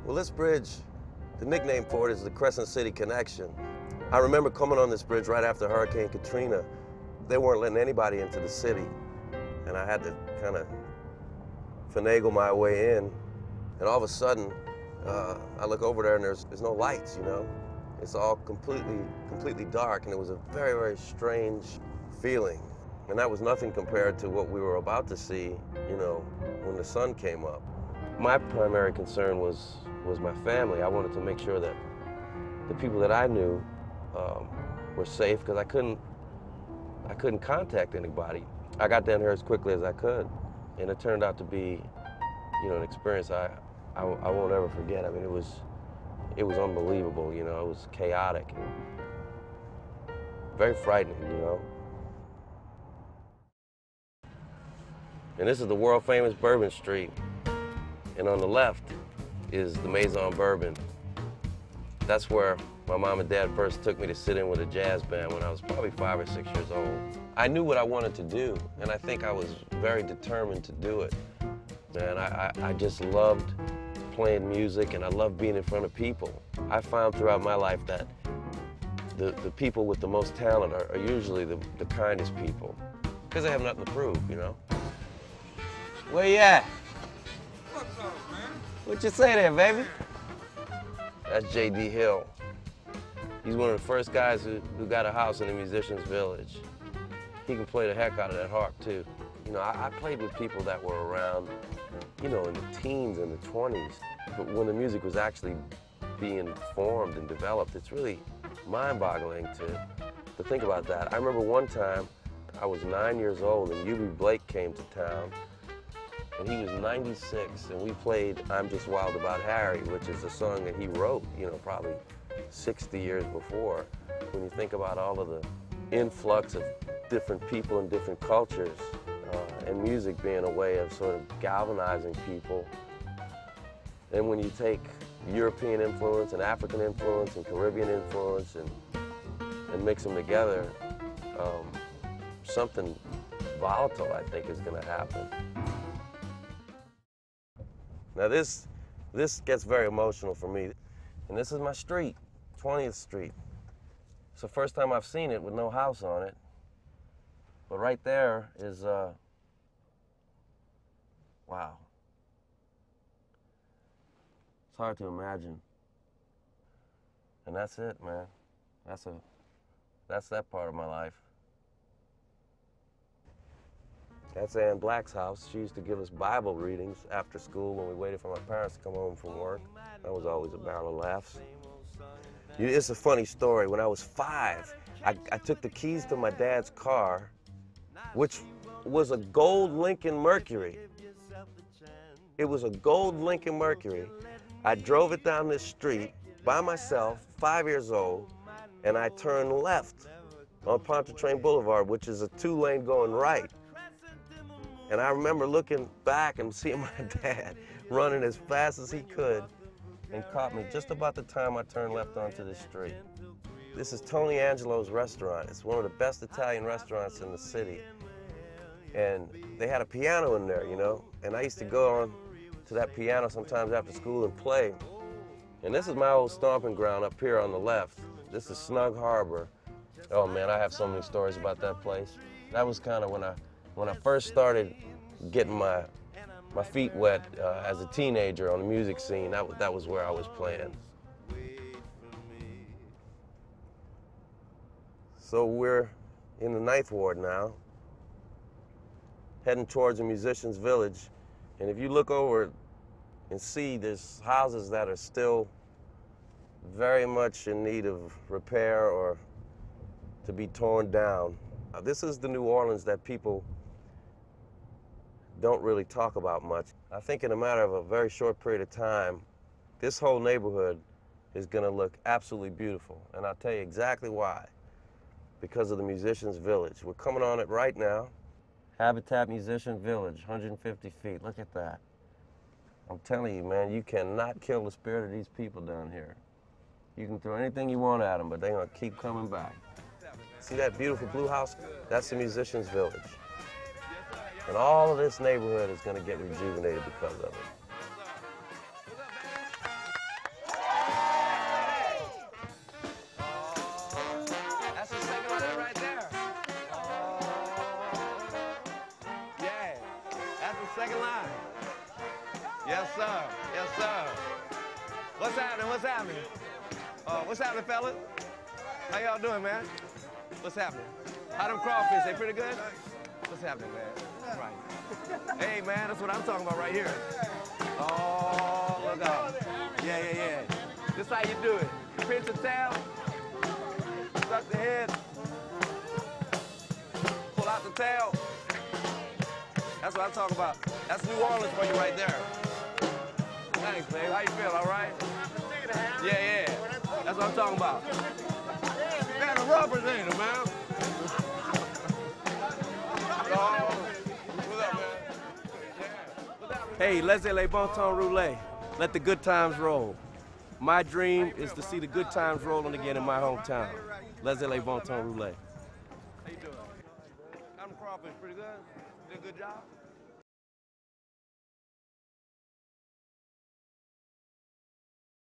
Well, this bridge, the nickname for it is the Crescent City Connection. I remember coming on this bridge right after Hurricane Katrina. They weren't letting anybody into the city, and I had to kind of finagle my way in. And all of a sudden, I look over there and there's no lights, you know? It's all completely dark, and it was a very, very strange feeling. And that was nothing compared to what we were about to see, you know, when the sun came up. My primary concern was my family. I wanted to make sure that the people that I knew were safe, because I couldn't contact anybody. I got down here as quickly as I could, and it turned out to be, you know, an experience I won't ever forget. I mean, it was unbelievable, you know. It was chaotic and very frightening, you know. And this is the world famous Bourbon Street, and on the left is the Maison Bourbon. That's where my mom and dad first took me to sit in with a jazz band when I was probably 5 or 6 years old. I knew what I wanted to do, and I think I was very determined to do it. And I just loved playing music, and I loved being in front of people. I found throughout my life that the people with the most talent are usually the kindest people, because they have nothing to prove, you know? Where you at? What's up, man? What you say there, baby? That's J.D. Hill. He's one of the first guys who got a house in the Musicians Village. He can play the heck out of that harp, too. You know, I played with people that were around, you know, in the teens and the 20s. But when the music was actually being formed and developed, it's really mind-boggling to think about that. I remember one time, I was 9 years old, and U.B. Blake came to town, and he was 96, and we played I'm Just Wild About Harry, which is a song that he wrote, you know, probably 60 years before. When you think about all of the influx of different people and different cultures, and music being a way of sort of galvanizing people. And when you take European influence and African influence and Caribbean influence and mix them together, something volatile, I think, is going to happen. Now this gets very emotional for me. And this is my street, 20th Street. It's the first time I've seen it with no house on it. But right there is, wow. It's hard to imagine. And that's it, man. That's that part of my life. That's Ann Black's house. She used to give us Bible readings after school when we waited for my parents to come home from work. That was always a barrel of laughs. It's a funny story. When I was 5, I took the keys to my dad's car, which was a gold Lincoln Mercury. It was a gold Lincoln Mercury. I drove it down this street by myself, 5 years old, and I turned left on Pontchartrain Boulevard, which is a 2-lane going right. And I remember looking back and seeing my dad running as fast as he could and caught me just about the time I turned left onto the street. This is Tony Angelo's restaurant. It's one of the best Italian restaurants in the city. And they had a piano in there, you know, and I used to go on to that piano sometimes after school and play. And this is my old stomping ground up here on the left. This is Snug Harbor. Oh man, I have so many stories about that place. That was kind of when I first started getting my feet wet as a teenager on the music scene. That was where I was playing. So we're in the 9th Ward now, heading towards the Musicians Village. And if you look over and see, there's houses that are still very much in need of repair or to be torn down. This is the New Orleans that people don't really talk about much. I think in a matter of a very short period of time, this whole neighborhood is going to look absolutely beautiful. And I'll tell you exactly why. Because of the Musicians Village. We're coming on it right now. Habitat Musician Village, 150 feet. Look at that. I'm telling you, man, you cannot kill the spirit of these people down here. You can throw anything you want at them, but they're going to keep coming back. See that beautiful blue house? That's the Musicians Village. And all of this neighborhood is going to get rejuvenated because of it. second line. Yes, sir. Yes, sir. What's happening? What's happening? What's happening, fellas? How y'all doing, man? What's happening? How them crawfish? They pretty good? What's happening, man? Right. Hey, man, that's what I'm talking about right here. Oh, look out. Yeah. This how you do it. Pinch the tail, suck the head, pull out the tail. That's what I'm talking about. That's New Orleans for you right there. Thanks, babe. How you feel, all right? Yeah. That's what I'm talking about. Man, the rubbers ain't it, man. What's up, man? Yeah. Hey, laissez les bon temps rouler. Let the good times roll. My dream is to see the good times rolling again in my hometown. Laissez les bon temps rouler. How you doing? I'm crawfish pretty good. Did a good job?